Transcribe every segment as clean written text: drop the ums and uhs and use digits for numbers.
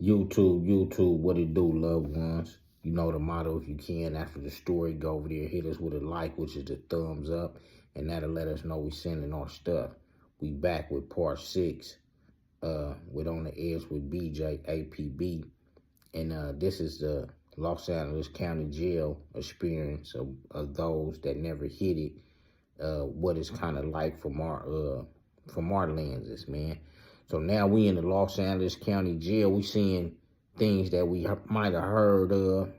YouTube, what it do, loved ones? You know the motto, if you can, after the story, go over there, hit us with a like, which is the thumbs up, and that'll let us know we sending our stuff. We back with part 6, with On the Edge with BJ, APB, and this is the Los Angeles County Jail experience of those that never hit it, what it's kind of like from our lenses, man. So now we in the Los Angeles County Jail. We seeing things that we might have heard,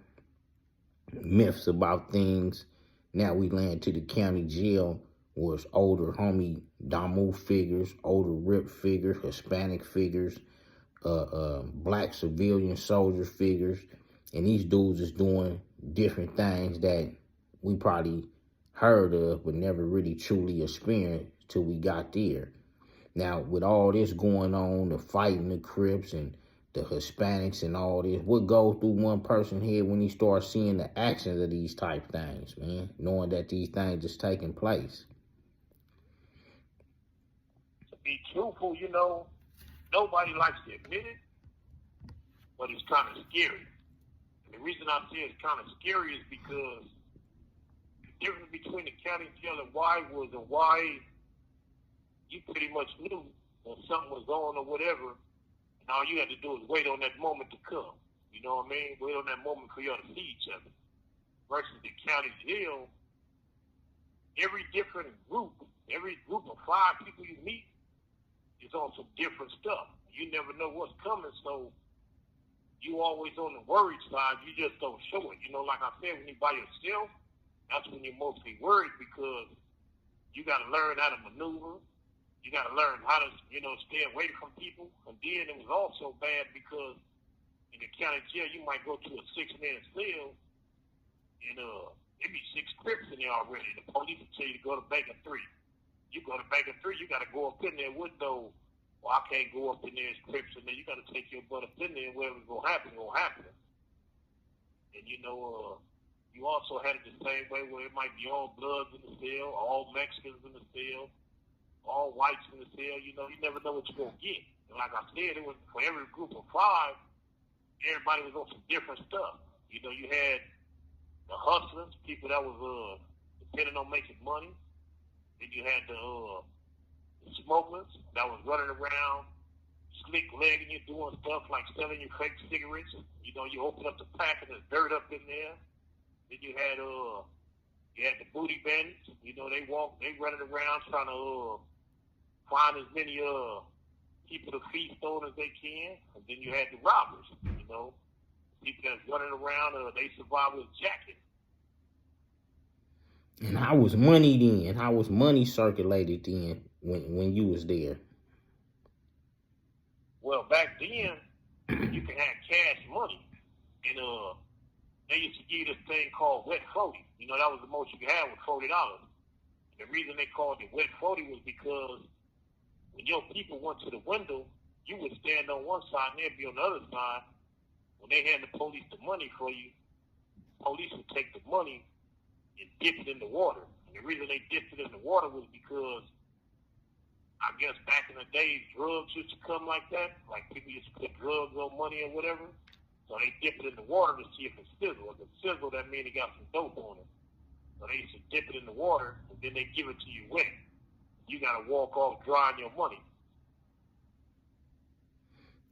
myths about things. Now we land to the county jail where it's older homie Damu figures, older Rip figures, Hispanic figures, black civilian soldier figures. And these dudes is doing different things that we probably heard of but never really truly experienced till we got there. Now, with all this going on, the fighting the Crips and the Hispanics and all this, what goes through one person's head when he starts seeing the actions of these type things, man, knowing that these things is taking place? To be truthful, nobody likes to admit it, but it's kind of scary. And the reason I say it's kind of scary is because the difference between the county jail and Wide was and why you pretty much knew when something was on or whatever, and all you had to do was wait on that moment to come. You know what I mean? Wait on that moment for y'all to see each other. Versus the county jail, every different group, every group of 5 people you meet is on some different stuff. You never know what's coming, so you always on the worried side. You just don't show it. Like I said, when you're by yourself, that's when you're mostly worried because you got to learn how to maneuver. You got to learn how to, stay away from people. And then it was also bad because in the county jail, you might go to a 6-man cell and it be 6 Crips in there already. The police will tell you to go to bank of 3. You go to bank of 3, you got to go up in there with those. Well, I can't go up in there as Crips in there. You got to take your butt up in there and whatever's going to happen, going to happen. And, you also had it the same way where it might be all Bloodz in the cell, all Mexicans in the cell, all whites in the cell. You never know what you're going to get. And like I said, it was for every group of 5, everybody was on some different stuff. You had the hustlers, people that was depending on making money. Then you had the smokers that was running around, slick legging you, doing stuff like selling you fake cigarettes. You open up the pack and there's dirt up in there. Then you had the booty bandits. They running around trying to find as many people to feast on as they can. And then you had the robbers, people that's running around, they survive with jackets. And how was money then? How was money circulated then when you was there? Well, back then, you can have cash money. And they used to give you this thing called wet 40. That was the most you could have with $40. And the reason they called it wet 40 was because when your people went to the window, you would stand on one side and they'd be on the other side. When they hand the police the money for you, police would take the money and dip it in the water. And the reason they dipped it in the water was because I guess back in the days, drugs used to come like that. Like people used to put drugs on money or whatever. So they dip it in the water to see if it sizzles. If it sizzles, that means it got some dope on it. So they used to dip it in the water and then they give it to you wet. You got to walk off drying your money.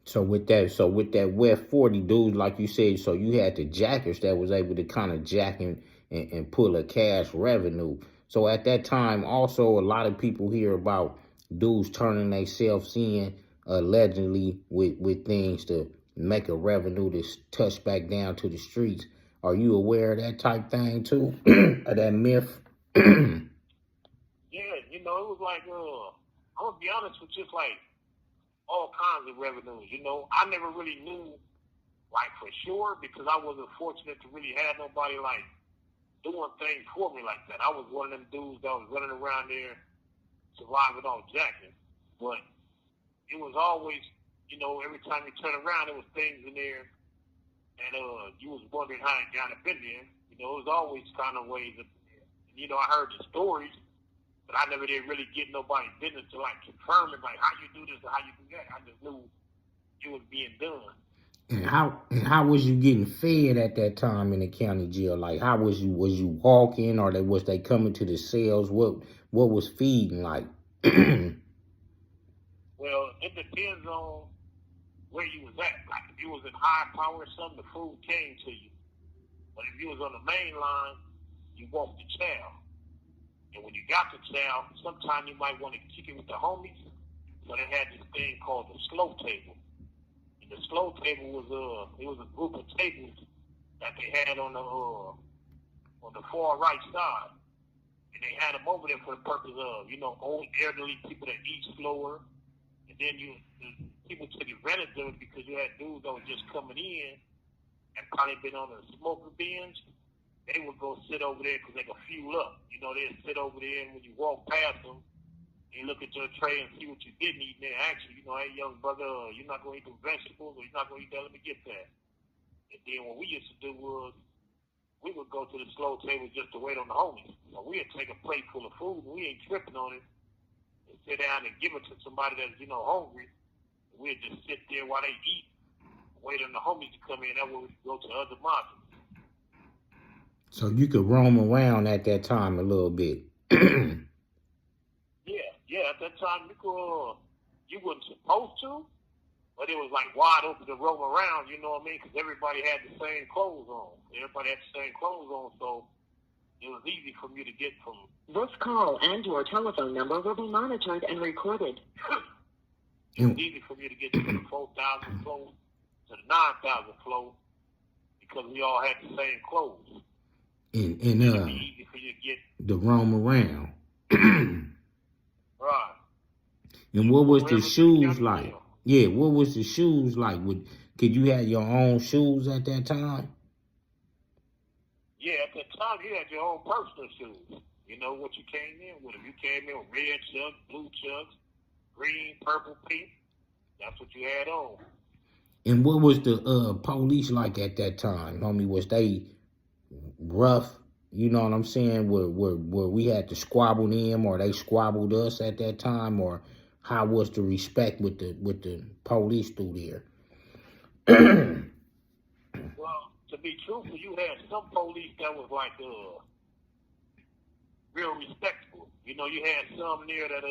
So with that wet 40, dudes, like you said, so you had the jackers that was able to kind of jack and pull a cash revenue. So at that time, also a lot of people hear about dudes turning themselves in allegedly with things to make a revenue to touch back down to the streets. Are you aware of that type thing too? Of that myth? Yeah, it was like, I'm going to be honest with you, it's like all kinds of revenues. I never really knew, like, for sure, because I wasn't fortunate to really have nobody, like, doing things for me like that. I was one of them dudes that was running around there surviving on jackets. But it was always, every time you turn around, there was things in there, and you was wondering how it got up in there. It was always kind of ways up in there. And, I heard the stories, but I never did really get nobody's business to, like, confirm it, like, how you do this or how you do that. I just knew it was being done. And how was you getting fed at that time in the county jail? Like, how was you walking, or was they coming to the cells? What was feeding like? Well, it depends on where you was at. Like if you was in high power or something, the food came to you. But if you was on the main line, you walked the chow. And when you got the chow, sometimes you might want to kick it with the homies. So they had this thing called the slow table. And the slow table was it was a group of tables that they had on the far right side. And they had them over there for the purpose of, old elderly people that eat slower. And then the people took advantage of it because you had dudes that were just coming in and probably been on a smoker binge. They would go sit over there because they could fuel up. They'd sit over there, and when you walk past them, you look at your tray and see what you didn't eat. And they ask you, hey, young brother, you're not going to eat the vegetables, or you're not going to eat that, let me get that. And then what we used to do was we would go to the slow table just to wait on the homies. So we'd take a plate full of food, and we ain't tripping on it, and sit down and give it to somebody that's, hungry. We'd just sit there while they eat, wait on the homies to come in. That way we could go to other modules. So you could roam around at that time a little bit. Yeah. At that time, you wasn't supposed to, but it was like wide open to roam around. You know what I mean? Because everybody had the same clothes on. So it was easy for me to get from. This call and your telephone number will be monitored and recorded. It was easy for me to get to the 4,000 flow to the 9,000 flow because we all had the same clothes. And it'd be easy for you to get the roam around. Right. And what was the shoes like? Yeah, what was the shoes like? Could you have your own shoes at that time? Yeah, at that time you had your own personal shoes. You know what you came in with. If you came in with red chucks, blue chucks, green, purple, pink, that's what you had on. And what was the police like at that time, homie? Was they rough? You know what I'm saying? Where we had to squabble them, or they squabbled us at that time, or how was the respect with the police through there? Well, to be truthful, you had some police that was like real respectful. You had some there that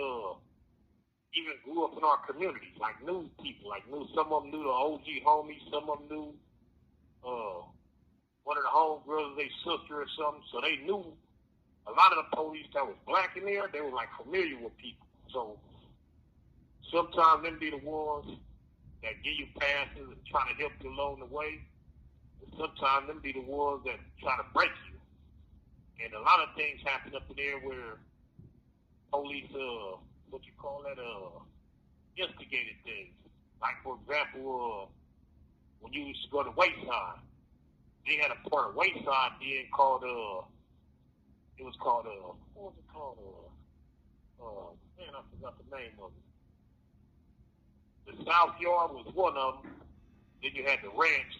even grew up in our community, like new people, some of them knew the OG homies, some of them knew one of the homegirls, their sister or something, so they knew a lot of the police that was black in there, they were like familiar with people. So sometimes them be the ones that give you passes and try to help you along the way. And sometimes them be the ones that try to break you. And a lot of things happen up in there where police, instigated things. Like, for example, when you used to go to Wayside, they had a part of Wayside then called, what was it called? I forgot the name of it. The South Yard was one of them. Then you had the ranch.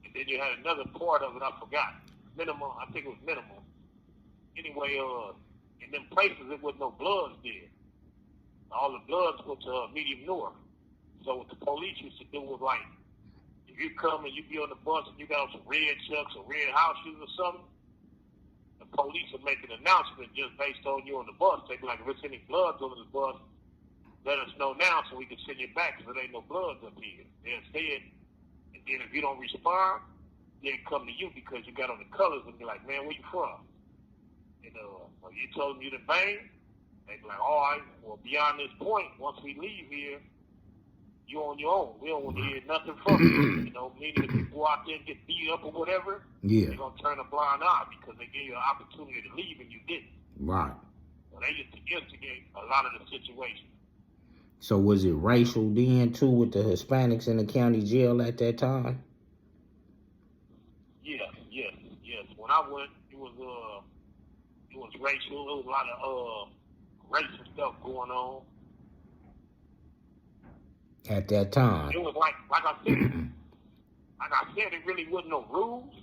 And then you had another part of it, I forgot. I think it was Minimal. Anyway, in them places, there was no Bloodz there. All the Bloodz went to Medium North. So what the police used to do was like, if you come and you be on the bus and you got on some red chucks or red house shoes or something, the police would make an announcement just based on you on the bus. They'd be like, if there's any Bloodz on this bus, let us know now so we can send you back because there ain't no Bloodz up here. Instead, and then if you don't respond, they'll come to you because you got on the colors and be like, man, where you from? And when you told them you done bang, they'd be like, all right, well, beyond this point, once we leave here, you're on your own. We don't want to hear nothing from you. Meaning if you go out there and get beat up or whatever, they're going to turn a blind eye because they gave you an opportunity to leave and you didn't. Right. So they used to instigate a lot of the situation. So was it racial then, too, with the Hispanics in the county jail at that time? Yes. When I went, it was racial. There was a lot of racial stuff going on. At that time. It was like I said, it really wasn't no rules.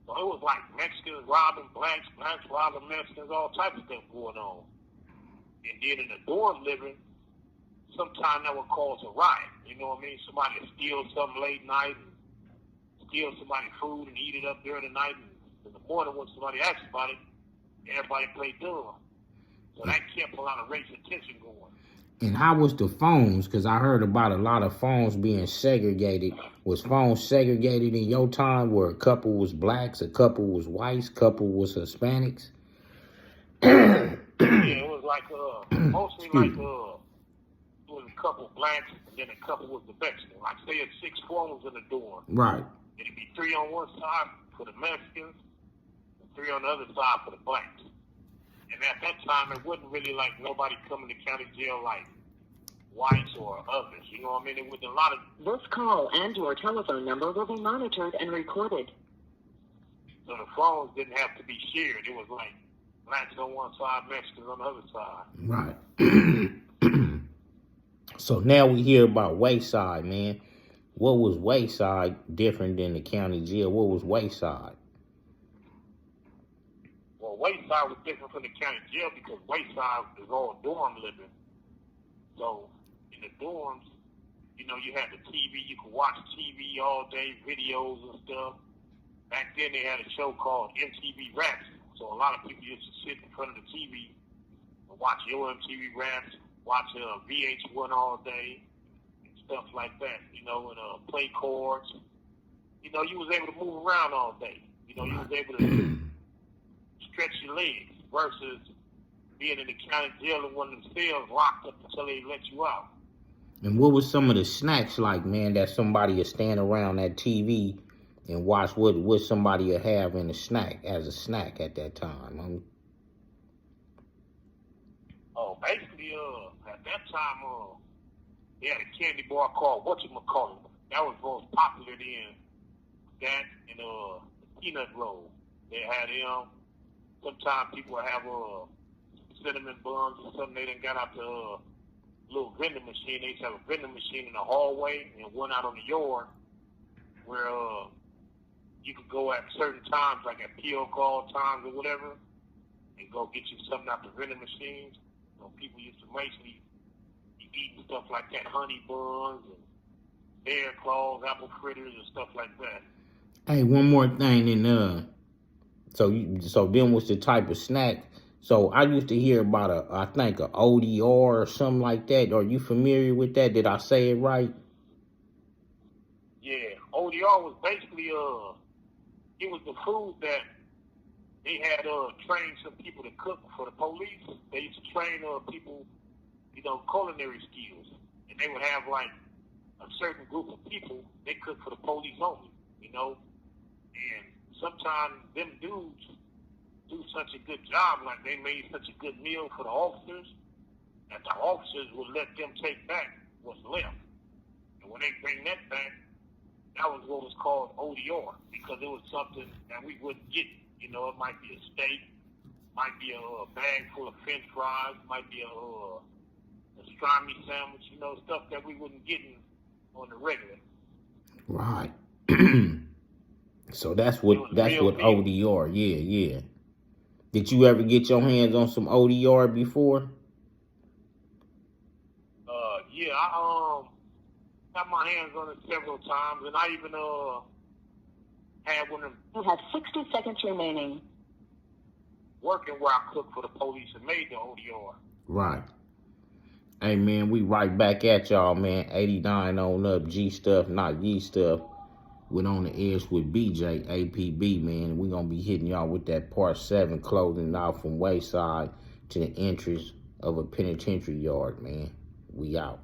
So it was like Mexicans robbing blacks, blacks robbing Mexicans, all types of stuff going on. And then in the dorm living, sometimes that would cause a riot. You know what I mean? Somebody would steal something late night and steal somebody's food and eat it up during the night. And in the morning, when somebody asks about it, everybody played dumb. So that kept a lot of racial tension going. And how was the phones? Because I heard about a lot of phones being segregated. Was phones segregated in your time where a couple was blacks, a couple was whites, a couple was Hispanics? Yeah, it was like, mostly like, it was a couple blacks and then a couple was the Mexican. Like, say it's 6 phones in the dorm. Right. It'd be 3 on one side for the Mexicans and 3 on the other side for the blacks. And at that time, it wasn't really like nobody coming to county jail like whites or others. You know what I mean? It was a lot of... This call and your telephone number will be monitored and recorded. So the phones didn't have to be shared. It was like blacks on one side, Mexicans on the other side. Right. So now we hear about Wayside, man. What was Wayside different than the county jail? What was Wayside? Well, Wayside was different from the county jail because Wayside is all dorm living. So in the dorms, you know, you had the TV. You could watch TV all day, videos and stuff. Back then, they had a show called MTV Raps. So a lot of people used to sit in front of the TV and watch your MTV Raps, watch VH1 all day, and stuff like that. You know, and play chords. You know, you was able to move around all day. You know, you was able to stretch your legs versus being in the county jail in one of them cells locked up until they let you out. And what was some of the snacks like, man, that somebody would stand around that TV and watch what somebody would have in a snack, as a snack at that time? Oh, basically, at that time, they had a candy bar called whatchamacallit. That was most popular then. That and the peanut roll. They had them. Sometimes people would have cinnamon buns or something. They done got out the little vending machine. They used to have a vending machine in the hallway and one out on the yard where you could go at certain times, like at PO call times or whatever, and go get you something out the vending machines. So people used to basically be eating stuff like that, honey buns and bear claws, apple fritters and stuff like that. Hey, one more thing, and so then what's the type of snack? So I used to hear about I think a ODR or something like that. Are you familiar with that? Did I say it right? Yeah, ODR was basically it was the food that they had trained some people to cook for the police. They used to train people, you know, culinary skills, and they would have like a certain group of people they cook for the police only, you know. And sometimes them dudes do such a good job, like they made such a good meal for the officers, that the officers would let them take back what's left. And when they bring that back, that was what was called ODR, because it was something that we wouldn't get. You know, it might be a steak, might be a bag full of French fries, might be a pastrami sandwich, you know, stuff that we wouldn't get on the regular. Right. So that's what ODR. Yeah. Did you ever get your hands on some ODR before? Yeah, I got my hands on it several times, and I even had one of them. You have 60 seconds remaining. Working where I cooked for the police and made the ODR. Right. Hey, man, we right back at y'all, man. 89 on up, G stuff, not Ye stuff. With On the Edge with BJ, APB, man. We gonna be hitting y'all with that Part 7 clothing out from Wayside to the entrance of a penitentiary yard, man. We out.